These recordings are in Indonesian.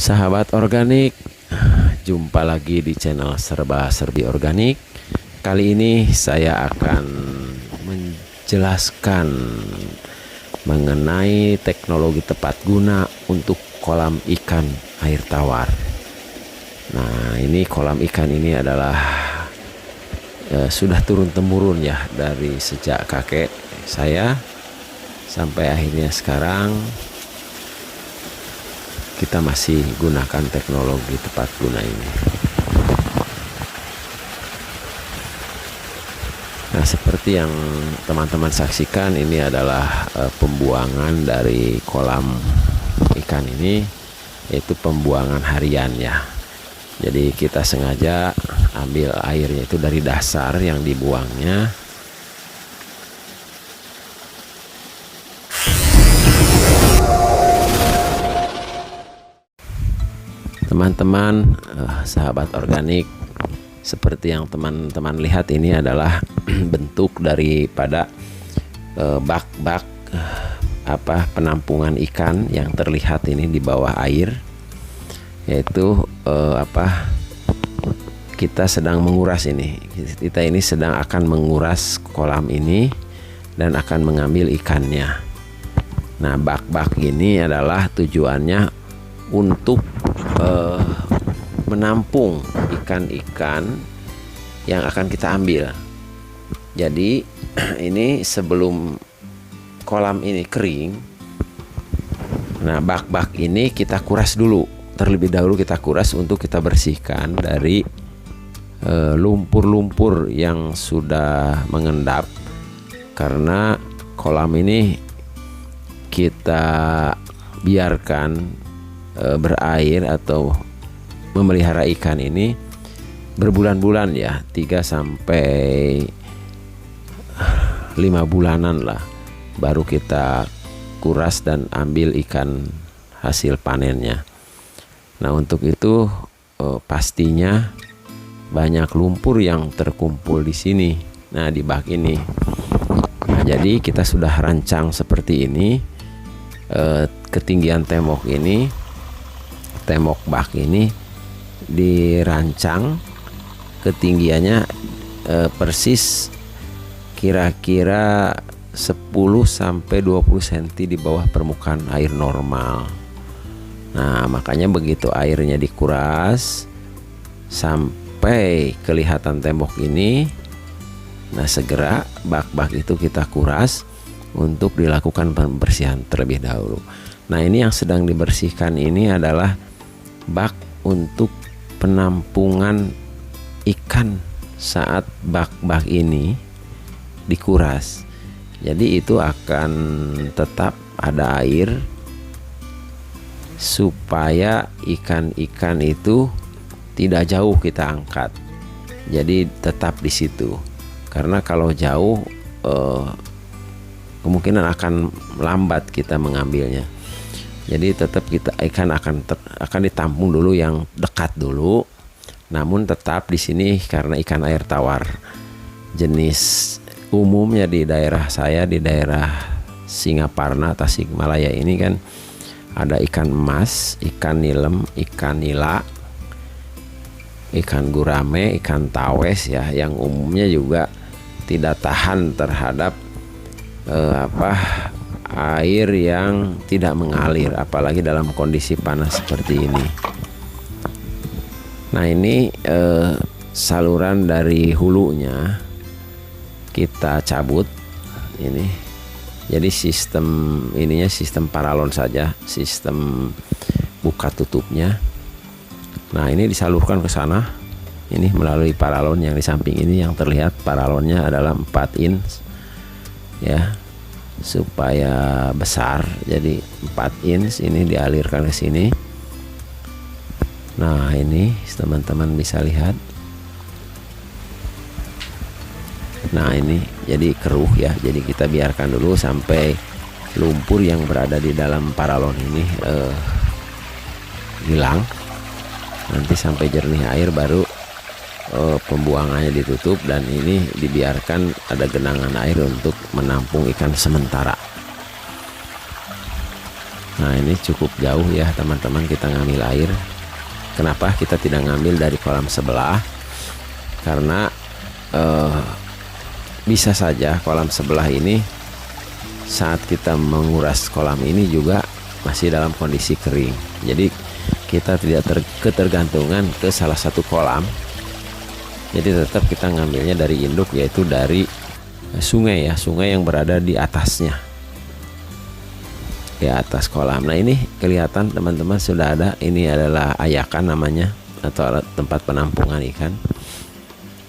Sahabat organik, jumpa lagi di channel Serba Serbi Organik. Kali ini saya akan menjelaskan mengenai teknologi tepat guna untuk kolam ikan air tawar. Nah, ini kolam ikan ini adalah sudah turun temurun ya, dari sejak kakek saya sampai akhirnya sekarang kita masih gunakan teknologi tepat guna ini. Nah, seperti yang teman-teman saksikan, ini adalah pembuangan dari kolam ikan ini, yaitu pembuangan harian ya. Jadi kita sengaja ambil airnya itu dari dasar yang dibuangnya. Teman-teman, sahabat organik, seperti yang teman-teman lihat, ini adalah bentuk daripada bak-bak penampungan ikan yang terlihat ini di bawah air, yaitu kita sedang menguras ini. Kita ini sedang akan menguras kolam ini dan akan mengambil ikannya. Nah, bak-bak ini adalah tujuannya untuk menampung ikan-ikan yang akan kita ambil. Jadi ini sebelum kolam ini kering, nah bak-bak ini kita kuras dulu. Terlebih dahulu kita kuras untuk kita bersihkan dari lumpur-lumpur yang sudah mengendap, karena kolam ini kita biarkan berair atau memelihara ikan ini berbulan-bulan ya, 3 sampai 5 bulanan lah, baru kita kuras dan ambil ikan hasil panennya. Nah, untuk itu pastinya banyak lumpur yang terkumpul di sini. Nah, di bak ini. Nah, jadi kita sudah rancang seperti ini. Ketinggian tembok bak ini dirancang ketinggiannya persis kira-kira 10 sampai 20 cm di bawah permukaan air normal. Nah, makanya begitu airnya dikuras sampai kelihatan tembok ini, nah segera bak-bak itu kita kuras untuk dilakukan pembersihan terlebih dahulu. Nah, ini yang sedang dibersihkan ini adalah bak untuk penampungan ikan saat bak-bak ini dikuras. Jadi itu akan tetap ada air supaya ikan-ikan itu tidak jauh kita angkat. Jadi tetap di situ. Karena kalau jauh kemungkinan akan lambat kita mengambilnya. Jadi tetap ikan akan ditampung dulu yang dekat dulu. Namun tetap di sini karena ikan air tawar jenis umumnya di daerah saya, di daerah Singaparna, Tasikmalaya ini kan ada ikan emas, ikan nilem, ikan nila, ikan gurame, ikan tawes ya, yang umumnya juga tidak tahan terhadap air yang tidak mengalir, apalagi dalam kondisi panas seperti ini. Nah, ini saluran dari hulunya kita cabut ini. Jadi sistem ininya sistem paralon saja, sistem buka tutupnya. Nah, ini disalurkan ke sana ini melalui paralon yang di samping ini. Yang terlihat paralonnya adalah 4 inch ya, supaya besar. Jadi 4 inch ini dialirkan ke sini. Nah, ini teman-teman bisa lihat. Nah, ini jadi keruh ya. Jadi kita biarkan dulu sampai lumpur yang berada di dalam paralon ini hilang. Nanti sampai jernih air baru pembuangannya ditutup, dan ini dibiarkan ada genangan air untuk menampung ikan sementara. Nah ini cukup jauh ya teman-teman kita ngambil air. Kenapa kita tidak ngambil dari kolam sebelah? Karena bisa saja kolam sebelah ini saat kita menguras kolam ini juga masih dalam kondisi kering. Jadi kita tidak ketergantungan ke salah satu kolam. Jadi tetap kita ngambilnya dari induk, yaitu dari sungai ya, sungai yang berada di atasnya, di atas kolam. Nah ini kelihatan teman-teman sudah ada, ini adalah ayakan namanya, atau tempat penampungan ikan.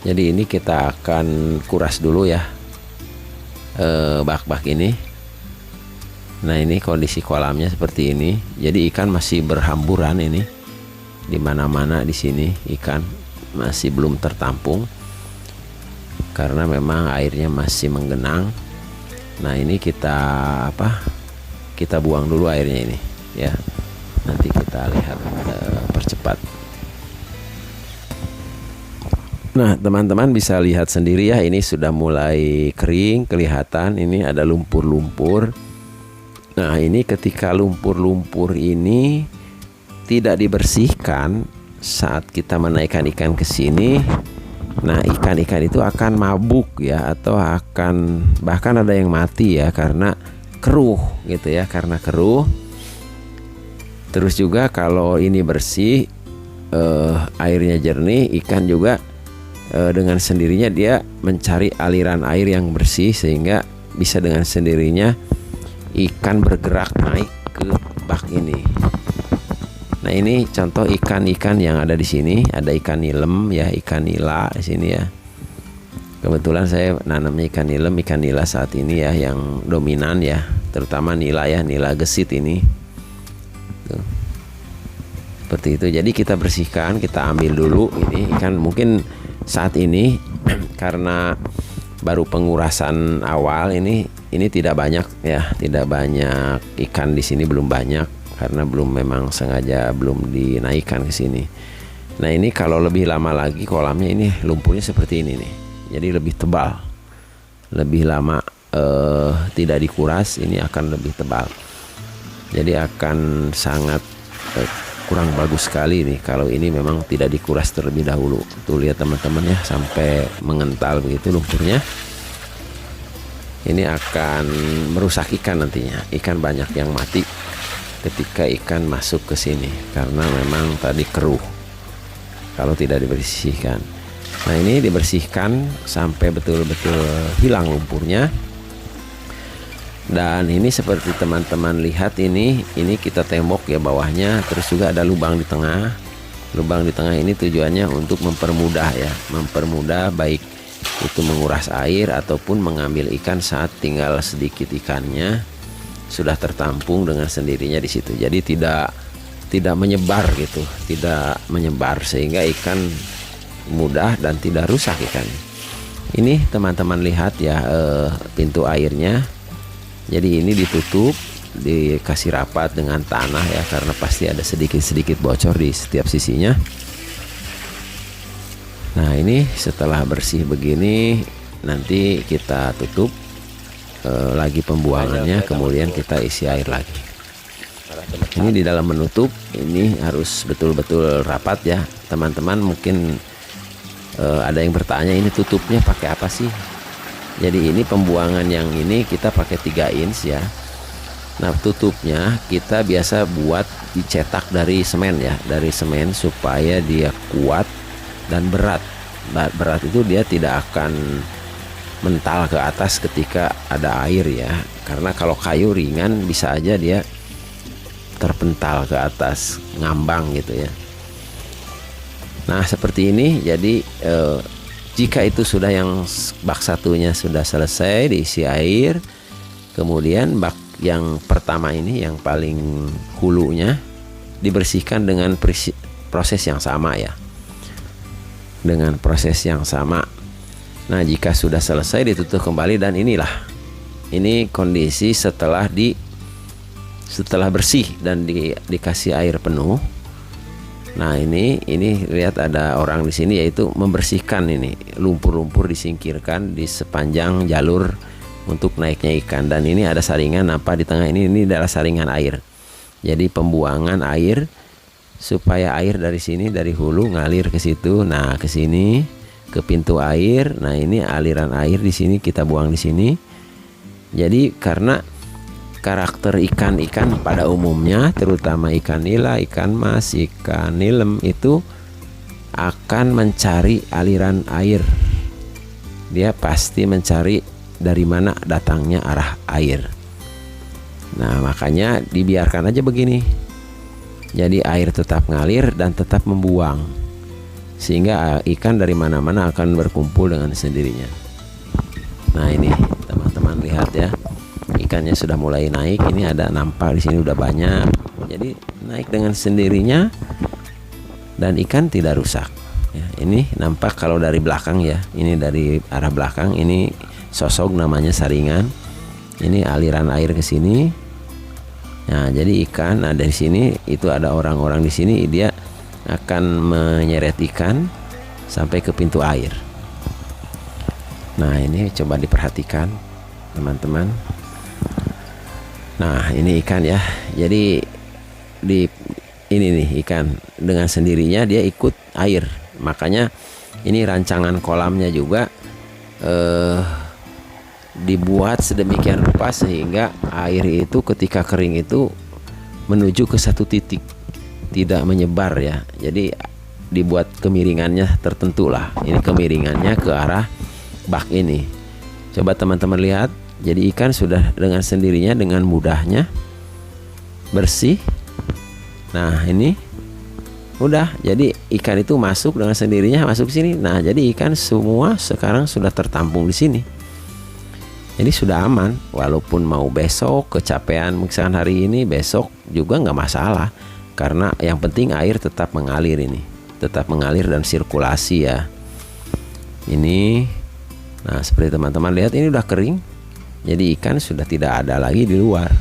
Jadi ini kita akan kuras dulu ya bak-bak ini. Nah ini kondisi kolamnya seperti ini. Jadi ikan masih berhamburan ini, di mana-mana di sini ikan masih belum tertampung karena memang airnya masih menggenang. Nah ini kita kita buang dulu airnya ini ya. Nanti kita lihat percepat. Nah teman-teman bisa lihat sendiri ya, ini sudah mulai kering, kelihatan ini ada lumpur-lumpur. Nah ini ketika lumpur-lumpur ini tidak dibersihkan saat kita menaikkan ikan ke sini, nah ikan-ikan itu akan mabuk ya, atau akan bahkan ada yang mati ya karena keruh gitu ya, karena keruh. Terus juga kalau ini bersih, airnya jernih, ikan juga dengan sendirinya dia mencari aliran air yang bersih, sehingga bisa dengan sendirinya ikan bergerak naik ke bak ini. Nah ini contoh ikan-ikan yang ada di sini. Ada ikan nilem ya, ikan nila di sini ya. Kebetulan saya nanamnya ikan nilem, ikan nila saat ini ya yang dominan ya, terutama nila ya, nila gesit ini. Tuh. Seperti itu. Jadi kita bersihkan, kita ambil dulu ini ikan. Mungkin saat ini karena baru pengurasan awal ini tidak banyak ya, tidak banyak ikan di sini, belum banyak karena memang sengaja belum dinaikkan ke sini. Nah ini kalau lebih lama lagi kolamnya ini lumpurnya seperti ini nih, jadi lebih tebal, lebih lama tidak dikuras ini akan lebih tebal, jadi akan sangat kurang bagus sekali nih kalau ini memang tidak dikuras terlebih dahulu. Tuh lihat teman-teman ya, sampai mengental begitu lumpurnya. Ini akan merusak ikan nantinya. Ikan banyak yang mati ketika ikan masuk ke sini karena memang tadi keruh kalau tidak dibersihkan. Nah ini dibersihkan sampai betul-betul hilang lumpurnya. Dan ini seperti teman-teman lihat ini kita tembok ya bawahnya, terus juga ada lubang di tengah. Lubang di tengah ini tujuannya untuk mempermudah ya, mempermudah baik itu menguras air ataupun mengambil ikan saat tinggal sedikit ikannya sudah tertampung dengan sendirinya di situ. Jadi tidak menyebar gitu, tidak menyebar sehingga ikan mudah dan tidak rusak ikan. Ini teman-teman lihat ya pintu airnya. Jadi ini ditutup, dikasih rapat dengan tanah ya, karena pasti ada sedikit-sedikit bocor di setiap sisinya. Nah ini setelah bersih begini nanti kita tutup lagi pembuangannya, kemudian kita isi air lagi. Ini di dalam menutup ini harus betul-betul rapat ya teman-teman. Mungkin ada yang bertanya ini tutupnya pakai apa sih? Jadi ini pembuangan yang ini kita pakai 3 inch ya. Nah tutupnya kita biasa buat dicetak dari semen ya, dari semen supaya dia kuat dan berat. Berat itu dia tidak akan mental ke atas ketika ada air ya, karena kalau kayu ringan bisa aja dia terpental ke atas, ngambang gitu ya. Nah seperti ini. Jadi jika itu sudah yang bak satunya sudah selesai diisi air, kemudian bak yang pertama ini yang paling hulunya dibersihkan dengan proses yang sama ya, dengan proses yang sama. Nah jika sudah selesai ditutup kembali, dan inilah ini kondisi setelah bersih dan dikasih air penuh. Nah ini lihat ada orang di sini, yaitu membersihkan ini lumpur-lumpur, disingkirkan di sepanjang jalur untuk naiknya ikan. Dan ini ada saringan apa di tengah ini adalah saringan air. Jadi pembuangan air supaya air dari sini, dari hulu ngalir ke situ. Nah, ke sini ke pintu air. Nah, ini aliran air di sini kita buang di sini. Jadi karena karakter ikan-ikan pada umumnya, terutama ikan nila, ikan mas, ikan nilem itu akan mencari aliran air. Dia pasti mencari dari mana datangnya arah air. Nah, makanya dibiarkan aja begini. Jadi air tetap ngalir dan tetap membuang, sehingga ikan dari mana-mana akan berkumpul dengan sendirinya. Nah, ini teman-teman lihat ya, ikannya sudah mulai naik. Ini ada nampak di sini udah banyak. Jadi naik dengan sendirinya dan ikan tidak rusak. Ya, ini nampak kalau dari belakang ya. Ini dari arah belakang. Ini sosok namanya saringan. Ini aliran air ke sini. Nah, jadi ikan ada di sini, itu ada orang-orang di sini, dia akan menyeret ikan sampai ke pintu air. Nah, ini coba diperhatikan teman-teman. Nah, ini ikan ya. Jadi ini nih ikan dengan sendirinya dia ikut air. Makanya ini rancangan kolamnya juga dibuat sedemikian rupa sehingga air itu ketika kering itu menuju ke satu titik, tidak menyebar ya. Jadi dibuat kemiringannya tertentu lah. Ini kemiringannya ke arah bak ini. Coba teman-teman lihat. Jadi ikan sudah dengan sendirinya, dengan mudahnya bersih. Nah, ini udah. Jadi ikan itu masuk dengan sendirinya, masuk sini. Nah, jadi ikan semua sekarang sudah tertampung di sini. Jadi sudah aman, walaupun mau besok kecapean misalkan hari ini, besok juga nggak masalah, karena yang penting air tetap mengalir ini, tetap mengalir dan sirkulasi ya. Ini, nah seperti teman-teman lihat ini udah kering, jadi ikan sudah tidak ada lagi di luar.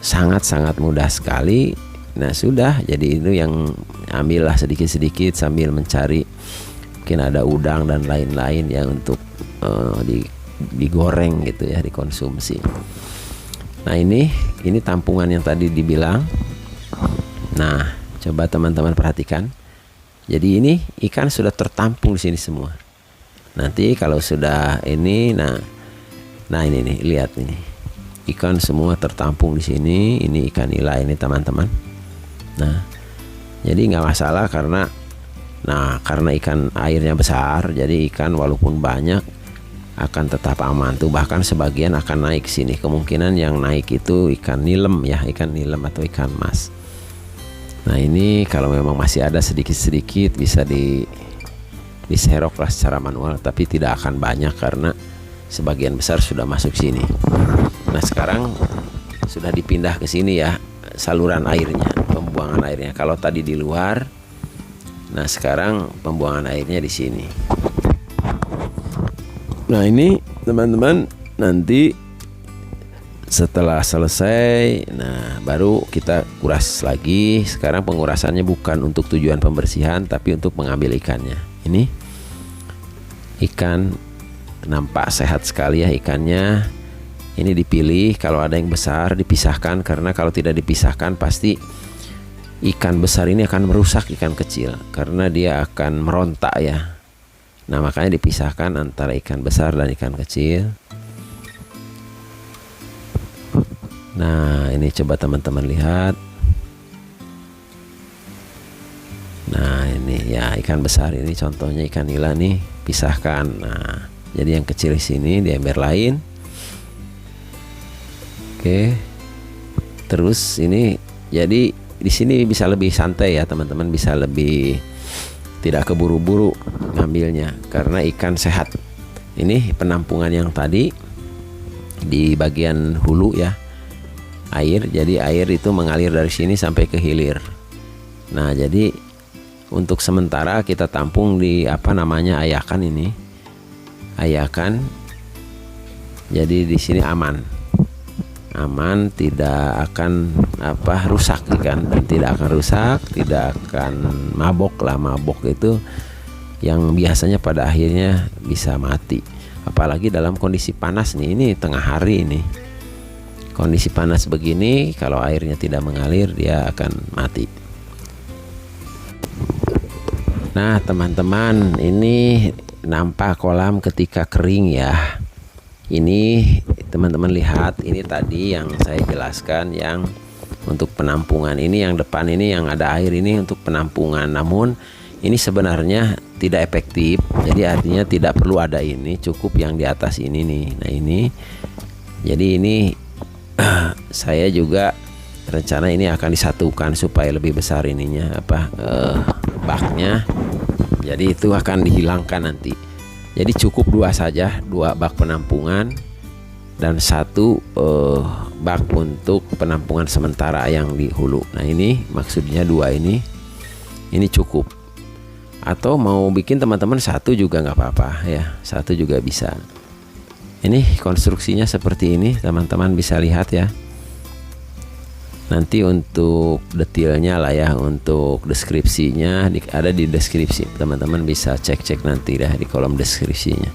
Sangat-sangat mudah sekali. Nah sudah, jadi itu yang ambillah sedikit-sedikit sambil mencari, mungkin ada udang dan lain-lain yang untuk digoreng gitu ya, dikonsumsi. Nah, ini tampungan yang tadi dibilang. Nah, coba teman-teman perhatikan. Jadi ini ikan sudah tertampung di sini semua. Nanti kalau sudah ini, nah ini nih, lihat ini. Ikan semua tertampung di sini. Ini ikan nila ini teman-teman. Nah, jadi nggak masalah karena ikan airnya besar, jadi ikan walaupun banyak akan tetap aman tuh, bahkan sebagian akan naik sini. Kemungkinan yang naik itu ikan nilem ya, ikan nilem atau ikan mas. Nah, ini kalau memang masih ada sedikit-sedikit bisa diserok lah secara manual, tapi tidak akan banyak karena sebagian besar sudah masuk sini. Nah, sekarang sudah dipindah ke sini ya saluran airnya, pembuangan airnya. Kalau tadi di luar, nah sekarang pembuangan airnya di sini. Nah, ini teman-teman nanti setelah selesai, nah baru kita kuras lagi. Sekarang pengurasannya bukan untuk tujuan pembersihan, tapi untuk mengambil ikannya. Ini ikan nampak sehat sekali ya ikannya. Ini dipilih, kalau ada yang besar dipisahkan, karena kalau tidak dipisahkan pasti ikan besar ini akan merusak ikan kecil karena dia akan merontak ya. Nah, makanya dipisahkan antara ikan besar dan ikan kecil. Nah, ini coba teman-teman lihat. Nah, ini ya ikan besar ini contohnya ikan nila nih, pisahkan. Nah, jadi yang kecil di sini di ember lain. Oke. Terus ini jadi di sini bisa lebih santai ya, teman-teman, bisa lebih tidak keburu-buru ngambilnya karena ikan sehat. Ini penampungan yang tadi di bagian hulu ya, air. Jadi air itu mengalir dari sini sampai ke hilir. Nah, jadi untuk sementara kita tampung di ayakan ini. Ayakan. Jadi di sini aman, tidak akan rusak ikan, dan tidak akan rusak, tidak akan mabok lah. Mabok itu yang biasanya pada akhirnya bisa mati, apalagi dalam kondisi panas nih. Ini tengah hari ini Kondisi panas begini, kalau airnya tidak mengalir, dia akan mati. Nah teman-teman, ini nampak kolam ketika kering ya. Ini teman-teman lihat, ini tadi yang saya jelaskan yang untuk penampungan. Ini yang depan ini yang ada air ini untuk penampungan. Namun ini sebenarnya tidak efektif. Jadi artinya tidak perlu ada ini, cukup yang di atas ini nih. Nah ini, jadi ini saya juga rencana ini akan disatukan supaya lebih besar ininya baknya. Jadi itu akan dihilangkan nanti. Jadi cukup dua saja, dua bak penampungan dan satu bak untuk penampungan sementara yang di hulu. Nah ini maksudnya dua ini cukup. Atau mau bikin teman-teman satu juga nggak apa-apa ya, satu juga bisa. Ini konstruksinya seperti ini, teman-teman bisa lihat ya. Nanti untuk detailnya lah ya, untuk deskripsinya ada di deskripsi, teman-teman bisa cek-cek nanti dah di kolom deskripsinya.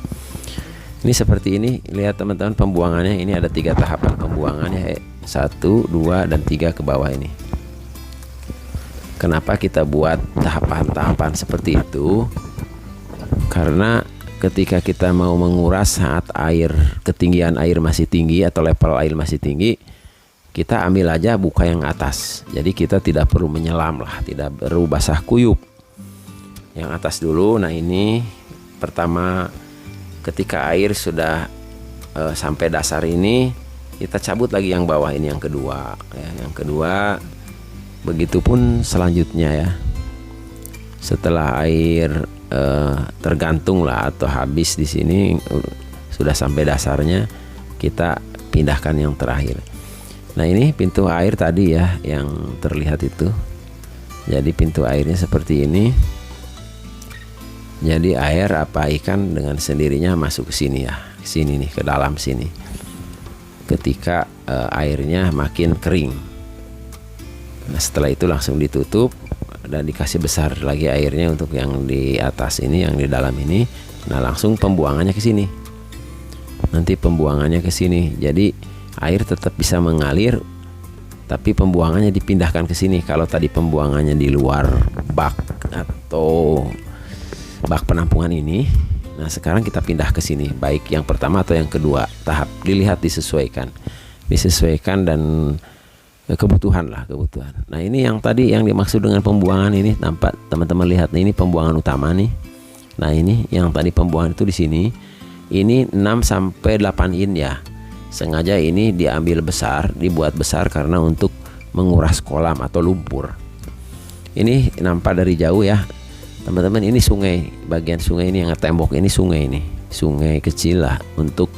Ini seperti ini, lihat teman-teman pembuangannya. Ini ada 3 tahapan pembuangannya, 1, 2, dan 3 ke bawah ini. Kenapa kita buat tahapan-tahapan seperti itu? Karena ketika kita mau menguras saat ketinggian air masih tinggi atau level air masih tinggi, kita ambil aja buka yang atas. Jadi kita tidak perlu menyelam lah, tidak perlu basah kuyup. Yang atas dulu. Nah ini pertama, ketika air sudah sampai dasar ini, kita cabut lagi yang bawah ini, yang kedua ya, yang kedua. Begitupun selanjutnya ya. Setelah air tergantung lah atau habis di sini sudah sampai dasarnya, kita pindahkan yang terakhir. Nah ini pintu air tadi ya yang terlihat itu. Jadi pintu airnya seperti ini. Jadi air ikan dengan sendirinya masuk ke sini ya, ke sini nih, ke dalam sini. Ketika airnya makin kering. Nah setelah itu langsung ditutup dan dikasih besar lagi airnya untuk yang di atas ini, yang di dalam ini. Nah langsung pembuangannya ke sini. Nanti pembuangannya ke sini. Jadi air tetap bisa mengalir, tapi pembuangannya dipindahkan ke sini. Kalau tadi pembuangannya di luar bak atau bak penampungan ini, nah sekarang kita pindah ke sini, baik yang pertama atau yang kedua tahap. Dilihat, disesuaikan dan kebutuhan. Nah ini yang tadi yang dimaksud dengan pembuangan ini, nampak teman-teman lihat, nah, ini pembuangan utama nih. Nah ini yang tadi pembuangan itu di sini, ini 6 sampai 8 in ya. Sengaja ini diambil besar, dibuat besar karena untuk menguras kolam atau lumpur. Ini nampak dari jauh ya teman-teman, ini sungai, bagian sungai ini yang tembok ini sungai kecil lah untuk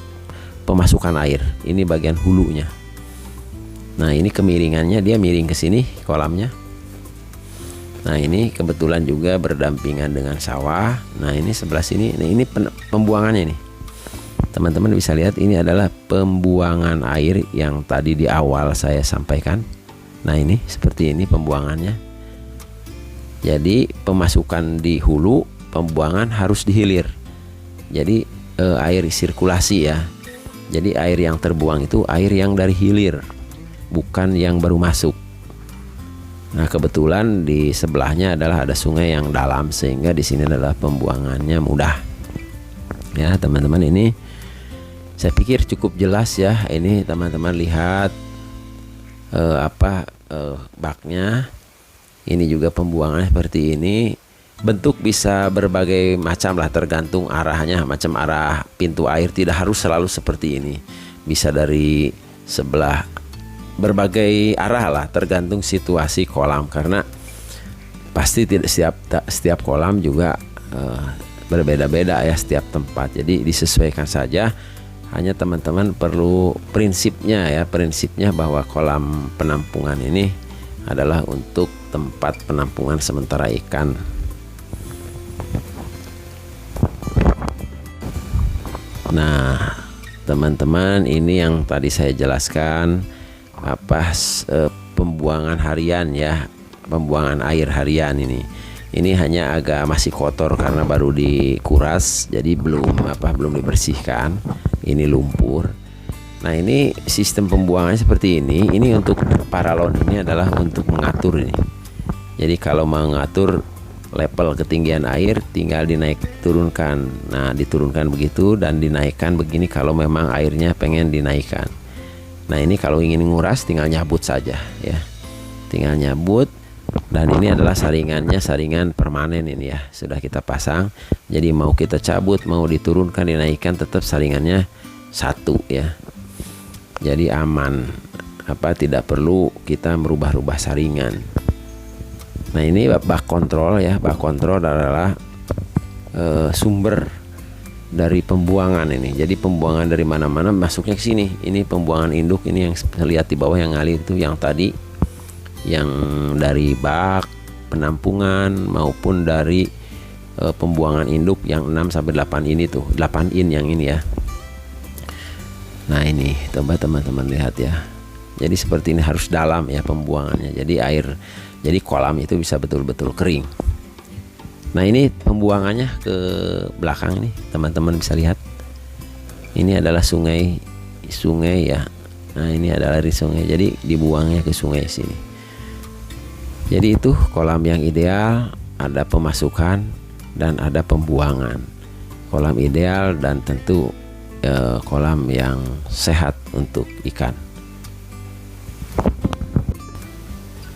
pemasukan air. Ini bagian hulunya. Nah ini kemiringannya, dia miring ke sini kolamnya. Nah ini kebetulan juga berdampingan dengan sawah. Nah ini sebelah sini, nah ini pembuangannya nih. Teman-teman bisa lihat, ini adalah pembuangan air yang tadi di awal saya sampaikan. Nah ini seperti ini pembuangannya. Jadi pemasukan di hulu, pembuangan harus di hilir. Jadi air sirkulasi ya. Jadi air yang terbuang itu air yang dari hilir, bukan yang baru masuk. Nah kebetulan di sebelahnya adalah ada sungai yang dalam, sehingga di sini adalah pembuangannya mudah. Ya teman-teman, ini saya pikir cukup jelas ya. Ini teman-teman lihat baknya. Ini juga pembuangannya seperti ini. Bentuk bisa berbagai macam lah, tergantung arahnya, macam arah pintu air, tidak harus selalu seperti ini. Bisa dari sebelah, berbagai arah lah, tergantung situasi kolam, karena pasti tidak setiap kolam juga berbeda-beda ya, setiap tempat. Jadi disesuaikan saja. Hanya teman-teman perlu prinsipnya bahwa kolam penampungan ini adalah untuk tempat penampungan sementara ikan. Nah teman-teman, ini yang tadi saya jelaskan pembuangan harian ya, pembuangan air harian ini. Ini hanya agak masih kotor karena baru dikuras, jadi belum dibersihkan. Ini lumpur. Nah, ini sistem pembuangannya seperti ini. Ini untuk paralon, ini adalah untuk mengatur ini. Jadi kalau mengatur level ketinggian air tinggal dinaik turunkan. Nah, diturunkan begitu dan dinaikkan begini kalau memang airnya pengen dinaikkan. Nah, ini kalau ingin nguras tinggal nyabut saja ya. Tinggal nyabut, dan ini adalah saringannya, saringan permanen ini ya. Sudah kita pasang. Jadi mau kita cabut, mau diturunkan, dinaikkan, tetap saringannya satu ya. Jadi aman, tidak perlu kita merubah-rubah saringan. Nah, ini bak kontrol ya. Bak kontrol adalah sumber dari pembuangan ini. Jadi pembuangan dari mana-mana masuknya ke sini. Ini pembuangan induk, ini yang lihat di bawah yang ngalir itu yang tadi, yang dari bak penampungan maupun dari pembuangan induk yang 6 sampai 8 ini tuh, 8 in yang ini ya. Nah, ini coba teman-teman lihat ya. Jadi seperti ini, harus dalam ya pembuangannya. Jadi kolam itu bisa betul-betul kering. Nah, ini pembuangannya ke belakang ini, teman-teman bisa lihat. Ini adalah sungai ya. Nah, ini adalah dari sungai. Jadi dibuangnya ke sungai sini. Jadi itu kolam yang ideal, ada pemasukan dan ada pembuangan. Kolam ideal dan tentu kolam yang sehat untuk ikan.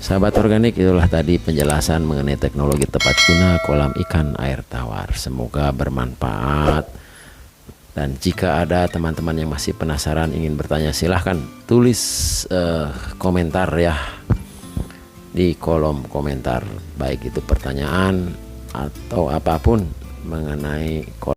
Sahabat organik, itulah tadi penjelasan mengenai teknologi tepat guna kolam ikan air tawar. Semoga bermanfaat. Dan jika ada teman-teman yang masih penasaran ingin bertanya, silahkan tulis komentar ya di kolom komentar, baik itu pertanyaan atau apapun mengenai